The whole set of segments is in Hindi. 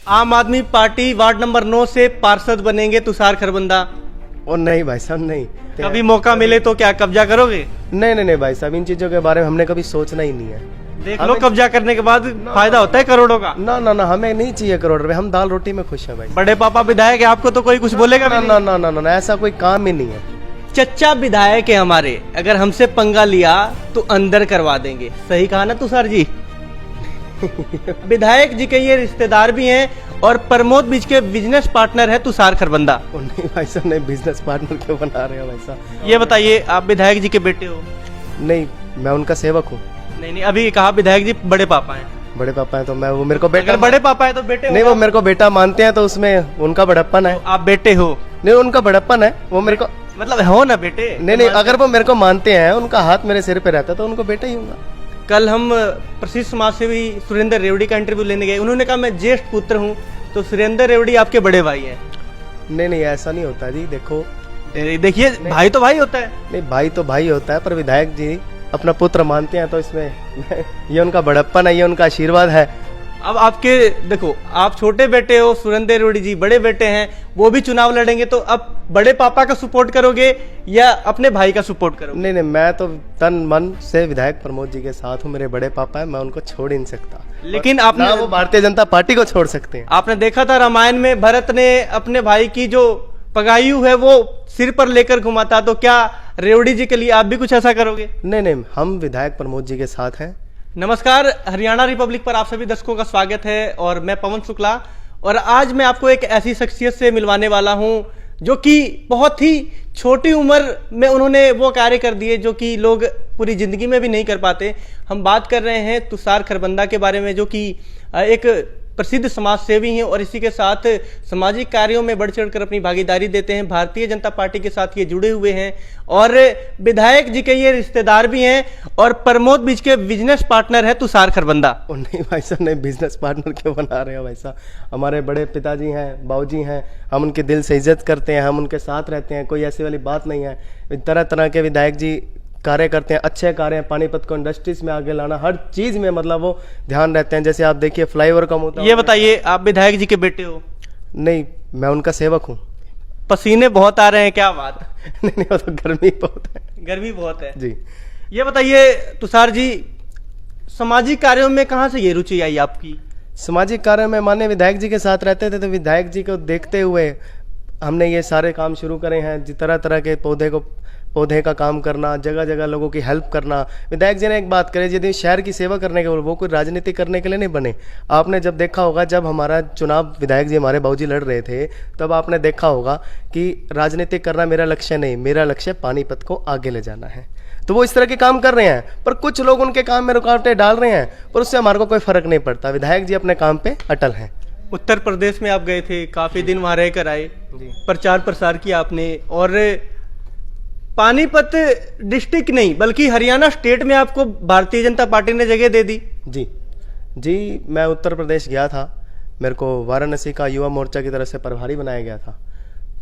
आम आदमी पार्टी वार्ड नंबर 9 से पार्षद बनेंगे तुषार खरबंदा। और नहीं भाई साहब, नहीं। कभी मौका मिले तो क्या कब्जा करोगे? नहीं नहीं नहीं भाई साहब, इन चीजों के बारे में हमने कभी सोचना ही नहीं है। देख लो, कब्जा करने के बाद फायदा होता है करोड़ों का। ना ना ना, हमें नहीं चाहिए करोड़ रुपए, हम दाल रोटी में खुश हैं भाई। बड़े पापा विधायक है, आपको तो कोई कुछ बोलेगा भी ना नहीं। ना ना ना ना, ऐसा कोई काम ही नहीं है। चच्चा विधायक है हमारे, अगर हमसे पंगा लिया तो अंदर करवा देंगे। सही कहा ना तुषार जी? विधायक जी के ये रिश्तेदार भी हैं और प्रमोद बीच के बिजनेस पार्टनर है तुषार खरबंदा। और नहीं भाई साहब, नहीं, बिजनेस पार्टनर क्यों बना रहे हो भाई साहब? ये बताइए, आप विधायक जी के बेटे हो? नहीं, मैं उनका सेवक हूँ। नहीं नहीं, अभी कहा विधायक जी बड़े पापा हैं। बड़े पापा है तो मैं, वो मेरे को बेटा, अगर बड़े पापा है तो बेटे नहीं, वो मेरे को बेटा मानते हैं तो उसमें उनका बड़प्पन है। आप बेटे हो? नहीं, उनका बड़प्पन है, वो मेरे को, मतलब हो ना बेटे? नहीं नहीं, अगर वो मेरे को मानते हैं, उनका हाथ मेरे सिर पे रहता है तो उनको बेटा ही हूँगा। कल हम प्रसिद्ध समाजसेवी सुरेंद्र रेवड़ी का इंटरव्यू लेने गए, उन्होंने कहा मैं ज्येष्ठ पुत्र हूँ, तो सुरेंद्र रेवड़ी आपके बड़े भाई हैं। नहीं नहीं, ऐसा नहीं होता जी। देखो, देखिए, भाई तो भाई होता है। नहीं, भाई तो भाई होता है, पर विधायक जी अपना पुत्र मानते हैं तो इसमें ये उनका बड़प्पन है, ये उनका आशीर्वाद है। अब आपके देखो, आप छोटे बेटे हो, सुरेंद्र रेवड़ी जी बड़े बेटे हैं, वो भी चुनाव लड़ेंगे, तो अब बड़े पापा का सपोर्ट करोगे या अपने भाई का सपोर्ट करोगे? नहीं नहीं, मैं तो तन मन से विधायक प्रमोद जी के साथ हूँ। मेरे बड़े पापा है, मैं उनको छोड़ ही नहीं सकता। लेकिन आपने, वो भारतीय जनता पार्टी को छोड़ सकते हैं। आपने देखा था रामायण में भरत ने अपने भाई की जो पगायु है वो सिर पर लेकर घुमा था, तो क्या रेवड़ी जी के लिए आप भी कुछ ऐसा करोगे? नहीं नहीं, हम विधायक प्रमोद जी के साथ हैं। नमस्कार, हरियाणा रिपब्लिक पर आप सभी दर्शकों का स्वागत है और मैं पवन शुक्ला। और आज मैं आपको एक ऐसी शख्सियत से मिलवाने वाला हूं जो कि बहुत ही छोटी उम्र में उन्होंने वो कार्य कर दिए जो कि लोग पूरी जिंदगी में भी नहीं कर पाते। हम बात कर रहे हैं तुषार खरबंदा के बारे में, जो कि एक प्रसिद्ध समाज सेवी हैं और इसी के साथ सामाजिक कार्यों में बढ़ चढ़कर अपनी भागीदारी देते हैं। भारतीय जनता पार्टी के साथ ये जुड़े हुए हैं और विधायक जी के ये रिश्तेदार भी हैं और प्रमोद बीच के बिजनेस पार्टनर है तुषार खरबंदा। और नहीं भाई साहब, नहीं, बिजनेस पार्टनर क्यों बना रहे हो भाई साहब? हमारे बड़े पिताजी हैं, बाबूजी हैं, हम उनके दिल से इज्जत करते हैं, हम उनके साथ रहते हैं, कोई ऐसी वाली बात नहीं है। तरह तरह के विधायक जी कार्य करते हैं, अच्छे कार्य हैं, पानीपत को इंडस्ट्रीज में आगे लाना, हर चीज में मतलब वो ध्यान रहते हैं। जैसे आप देखिए, फ्लाईओवर कम होता है। ये बताइए, आप विधायक जी के बेटे हो? नहीं, मैं उनका सेवक हूँ। पसीने बहुत आ रहे हैं, क्या बात? नहीं नहीं, वो तो गर्मी बहुत है। गर्मी बहुत है जी। ये बताइए तुषार जी, सामाजिक कार्यों में कहाँ से ये रुचि आई आपकी? सामाजिक कार्य में माने विधायक जी के साथ रहते थे तो विधायक जी को देखते हुए हमने ये सारे काम शुरू करे हैं। तरह तरह के पौधे का काम करना, जगह जगह लोगों की हेल्प करना। विधायक जी ने एक बात करी, यदि शहर की सेवा करने के लिए, वो कोई राजनीति करने के लिए नहीं बने। आपने जब देखा होगा, जब हमारा चुनाव विधायक जी हमारे बाबूजी लड़ रहे थे, तब आपने देखा होगा कि राजनीति करना मेरा लक्ष्य नहीं, मेरा लक्ष्य पानीपत को आगे ले जाना है। तो वो इस तरह के काम कर रहे हैं, पर कुछ लोग उनके काम में रुकावटें डाल रहे हैं, पर उससे हमारे को कोई फर्क नहीं पड़ता। विधायक जी अपने काम पे अटल हैं। उत्तर प्रदेश में आप गए थे, काफी दिन वहां रहकर आए, प्रचार प्रसार किया आपने और पानीपत डिस्ट्रिक्ट नहीं बल्कि हरियाणा स्टेट में आपको भारतीय जनता पार्टी ने जगह दे दी। जी जी, मैं उत्तर प्रदेश गया था, मेरे को वाराणसी का युवा मोर्चा की तरफ से प्रभारी बनाया गया था,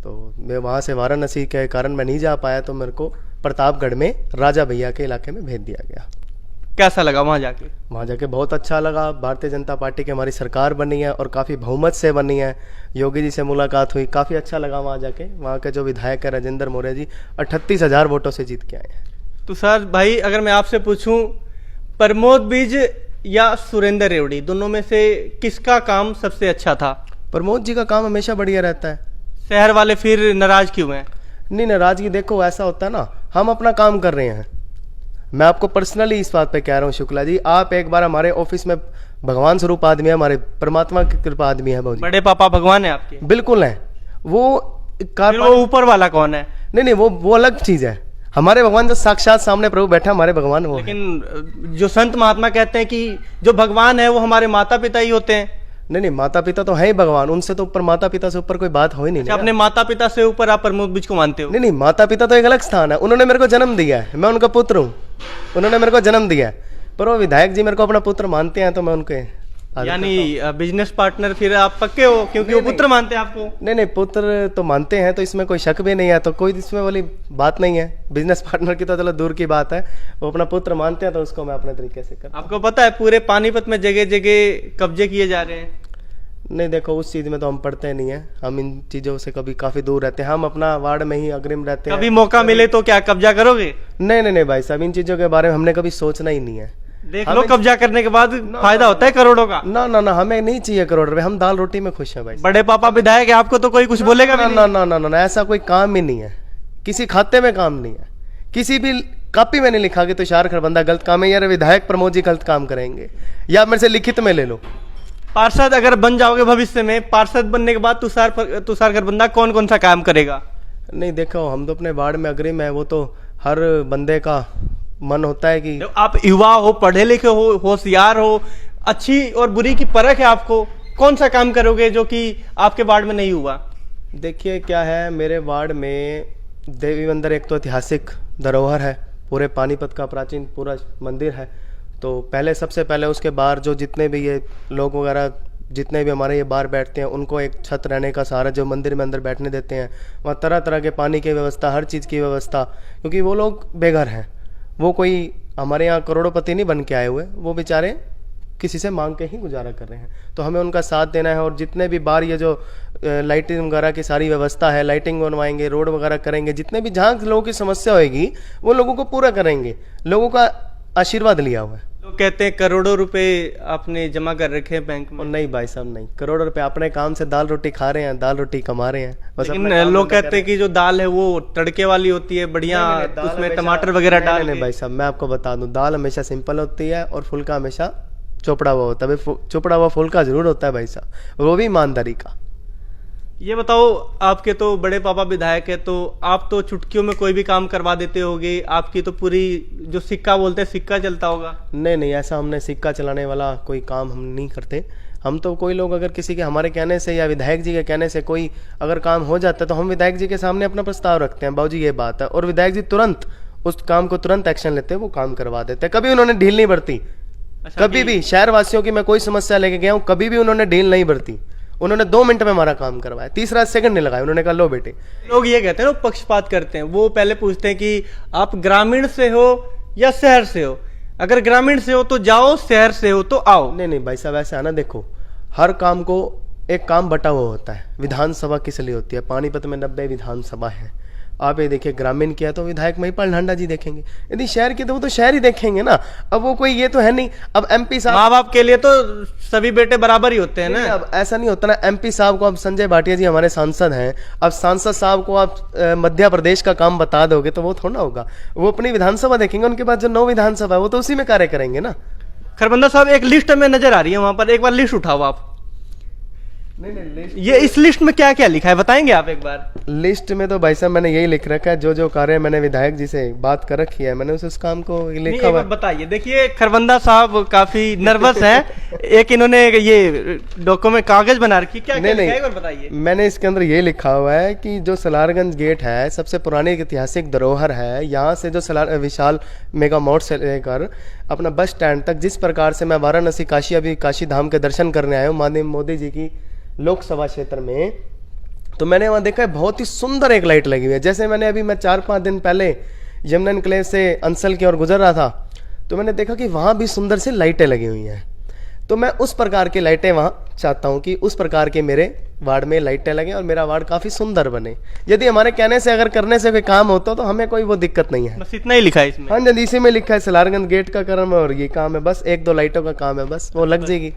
तो मैं वहाँ से वाराणसी के कारण मैं नहीं जा पाया, तो मेरे को प्रतापगढ़ में राजा भैया के इलाके में भेज दिया गया। कैसा लगा वहाँ जाके? वहाँ जाके बहुत अच्छा लगा। भारतीय जनता पार्टी की हमारी सरकार बनी है और काफ़ी बहुमत से बनी है। योगी जी से मुलाकात हुई, काफ़ी अच्छा लगा वहाँ जाके। वहाँ के जो विधायक है राजेंद्र मौर्य जी, 38,000 वोटों से जीत के आए हैं। तो सर भाई, अगर मैं आपसे पूछूं, प्रमोद बीज या सुरेंद्र रेवड़ी, दोनों में से किसका काम सबसे अच्छा था? प्रमोद जी का काम हमेशा बढ़िया रहता है। शहर वाले फिर नाराज क्यों हैं? नहीं, नाराजगी देखो ऐसा होता है ना, हम अपना काम कर रहे हैं। मैं आपको पर्सनली इस बात पे कह रहा हूँ शुक्ला जी, आप एक बार हमारे ऑफिस में, भगवान स्वरूप आदमी है, हमारे परमात्मा की कृपा आदमी है। बड़े पापा भगवान है आपके? बिल्कुल है। वो ऊपर वाला कौन है? नहीं नहीं, वो अलग चीज है। हमारे भगवान जो साक्षात सामने प्रभु बैठा, हमारे भगवान वो। लेकिन जो संत महात्मा कहते हैं कि जो भगवान है वो हमारे माता पिता ही होते हैं। नहीं नहीं, माता पिता तो है ही भगवान, उनसे तो ऊपर, माता पिता से ऊपर कोई बात हो ही नहीं। अपने माता पिता से ऊपर आप प्रमोद बीज को मानते हो? नहीं नहीं, माता पिता तो एक अलग स्थान है। उन्होंने मेरे को जन्म दिया है, मैं उनका पुत्र हूँ, उन्होंने मेरे को जन्म दिया है, पर वो विधायक जी मेरे को अपना पुत्र मानते हैं, तो मैं उनके यानी बिजनेस पार्टनर फिर आप पक्के हो, क्योंकि वो पुत्र मानते हैं आपको? नहीं नहीं, पुत्र तो मानते हैं, तो इसमें कोई शक भी नहीं है, तो कोई इसमें वाली बात नहीं है। बिजनेस पार्टनर की तो चलो दूर की बात है, वो अपना पुत्र मानते हैं, तो उसको मैं अपने तरीके से करता हूं। आपको पता है पूरे पानीपत में जगह जगह कब्जे किए जा रहे हैं? नहीं देखो, उस चीज़ में तो हम पढ़ते नहीं है, हम इन चीज़ों से कभी काफ़ी दूर रहते हैं, हम अपना वार्ड में ही अग्रिम रहते हैं। कभी मौका मिले तो क्या कब्जा करोगे? नहीं भाई साहब, इन चीज़ों के बारे में हमने कभी सोचना ही नहीं है। देख लो, कब्जा करने के बाद फायदा होता है करोड़ों का। ना, हमें नहीं चाहिए करोड़ रुपए, हम दाल रोटी में खुश हैं भाई। बड़े पापा विधायक है, आपको तो कोई कुछ बोलेगा भी नहीं। ना, ऐसा कोई काम ही नहीं है, किसी खाते में काम नहीं है, किसी भी कॉपी में नहीं लिखा कि तुषार खरबंदा गलत काम है या विधायक प्रमोद जी गलत काम करेंगे, या मेरे से लिखित में ले लो। पार्षद अगर बन जाओगे भविष्य में, पार्षद बनने के बाद तुषार खरबंदा कौन कौन सा काम करेगा? नहीं देखो, हम तो अपने वार्ड में अग्रिम है, वो तो हर बंदे का मन होता है कि आप युवा हो, पढ़े लिखे हो, होशियार हो, अच्छी और बुरी की परख है आपको, कौन सा काम करोगे जो कि आपके वार्ड में नहीं हुआ? देखिए क्या है, मेरे वार्ड में देवी मंदिर एक तो ऐतिहासिक धरोहर है, पूरे पानीपत का प्राचीन पूरा मंदिर है। तो पहले सबसे पहले उसके बाहर जो जितने भी ये लोग वगैरह जितने भी हमारे ये बाहर बैठते हैं, उनको एक छत रहने का सहारा जो मंदिर में अंदर बैठने देते हैं, वहाँ तरह तरह के पानी की व्यवस्था, हर चीज़ की व्यवस्था, क्योंकि वो लोग बेघर हैं, वो कोई हमारे यहाँ करोड़पति नहीं बन के आए हुए, वो बेचारे किसी से मांग के ही गुजारा कर रहे हैं। तो हमें उनका साथ देना है, और जितने भी बार ये जो लाइटिंग वगैरह की सारी व्यवस्था है, लाइटिंग बनवाएंगे, रोड वगैरह करेंगे, जितने भी जहाँ लोगों की समस्या होगी वो लोगों को पूरा करेंगे, लोगों का आशीर्वाद लिया हुआ है। लोग कहते हैं करोड़ों रुपए आपने जमा कर रखे हैं बैंक में। और नहीं भाई साहब, नहीं, करोड़ों रुपए अपने काम से दाल रोटी खा रहे हैं, दाल रोटी कमा रहे हैं बस। लेकिन लोग कहते हैं कि जो दाल है वो तड़के वाली होती है, बढ़िया, उसमें टमाटर वगैरह डाल। नहीं भाई साहब, मैं आपको बता दूं, दाल हमेशा सिंपल होती है और फुल्का हमेशा चोपड़ा हुआ होता है। चोपड़ा हुआ फुल्का जरूर होता है भाई साहब, वो भी ईमानदारी का। ये बताओ, आपके तो बड़े पापा विधायक है, तो आप तो चुटकियों में कोई भी काम करवा देते होगे, आपकी तो पूरी जो सिक्का बोलते हैं सिक्का चलता होगा। नहीं, ऐसा हमने सिक्का चलाने वाला कोई काम हम नहीं करते। हम तो कोई लोग अगर किसी के हमारे कहने से या विधायक जी के कहने से कोई अगर काम हो जाता है तो हम विधायक जी के सामने अपना प्रस्ताव रखते हैं, बाबूजी ये बात है, और विधायक जी तुरंत उस काम को तुरंत एक्शन लेते हैं, वो काम करवा देते हैं। कभी उन्होंने ढील नहीं बरती। अच्छा, कभी भी शहर वासियों की मैं कोई समस्या लेके गया हूँ, कभी भी उन्होंने ढील नहीं बरती। उन्होंने 2 मिनट में हमारा काम करवाया, तीसरा सेकंड नहीं लगाया, उन्होंने कहा लो बेटे। लोग ये कहते हैं ना, पक्षपात करते हैं, वो पहले पूछते हैं कि आप ग्रामीण से हो या शहर से हो, अगर ग्रामीण से हो तो जाओ, शहर से हो तो आओ। नहीं भाई साहब, ऐसा है ना, देखो हर काम को एक काम बटा हुआ होता है। विधानसभा किस लिए होती है? पानीपत में 90 विधानसभा है। आप ये देखिए, ग्रामीण किया तो विधायक महिपाल ढांडा जी देखेंगे, यदि शहर की तो वो तो शहर ही देखेंगे ना। अब वो कोई ये तो है नहीं, अब एमपी साहब, माँ बाप के लिए तो सभी बेटे बराबर ही होते हैं ना। अब ऐसा नहीं होता ना, एमपी साहब को, अब संजय भाटिया जी हमारे सांसद हैं, अब सांसद साहब को आप मध्य प्रदेश का काम बता दोगे तो वो थोड़ा होगा, वो अपनी विधानसभा देखेंगे, उनके पास जो 9 विधानसभा है वो तो उसी में कार्य करेंगे ना। खरबंदा साहब, एक लिस्ट में नजर आ रही है, वहां पर एक बार लिस्ट उठाओ आप। नहीं, ये इस लिस्ट में क्या क्या लिखा है बताएंगे आप एक बार? लिस्ट में तो भाई साहब मैंने यही लिख रखा है, जो कार्य मैंने विधायक जी से बात कर रखी है, मैंने उस काम को लिखा हुआ। बताइए, देखिए खरबंदा साहब काफी नर्वस हैं। एक इन्होंने ये डॉक्यूमेंट कागज बना रखी, क्या क्या लिखा है एक बार बताइए। मैंने इसके अंदर ये लिखा हुआ है कि जो सलारगंज गेट है, सबसे पुरानी ऐतिहासिक धरोहर है, यहाँ से जो विशाल मेगा मोड़ से लेकर अपना बस स्टैंड तक, जिस प्रकार से मैं वाराणसी काशी अभी काशी धाम के दर्शन करने आया हूँ माननीय मोदी जी की लोकसभा क्षेत्र में, तो मैंने वहाँ देखा है बहुत ही सुंदर एक लाइट लगी हुई है। जैसे मैं 4-5 दिन पहले यमुना एन्क्लेव से अंसल की ओर गुजर रहा था, तो मैंने देखा कि वहाँ भी सुंदर सी लाइटें लगी हुई हैं। तो मैं उस प्रकार की लाइटें वहाँ चाहता हूँ कि उस प्रकार के मेरे वार्ड में लाइटें लगें और मेरा वार्ड काफ़ी सुंदर बने। यदि हमारे कहने से अगर करने से कोई काम होता तो हमें कोई वो दिक्कत नहीं है। बस इतना ही लिखा है इसमें। हाँ जी, इसी में लिखा है सलारगंज गेट का काम है और ये काम है, बस 1-2 लाइटों का काम है, बस वो लग जाएगी।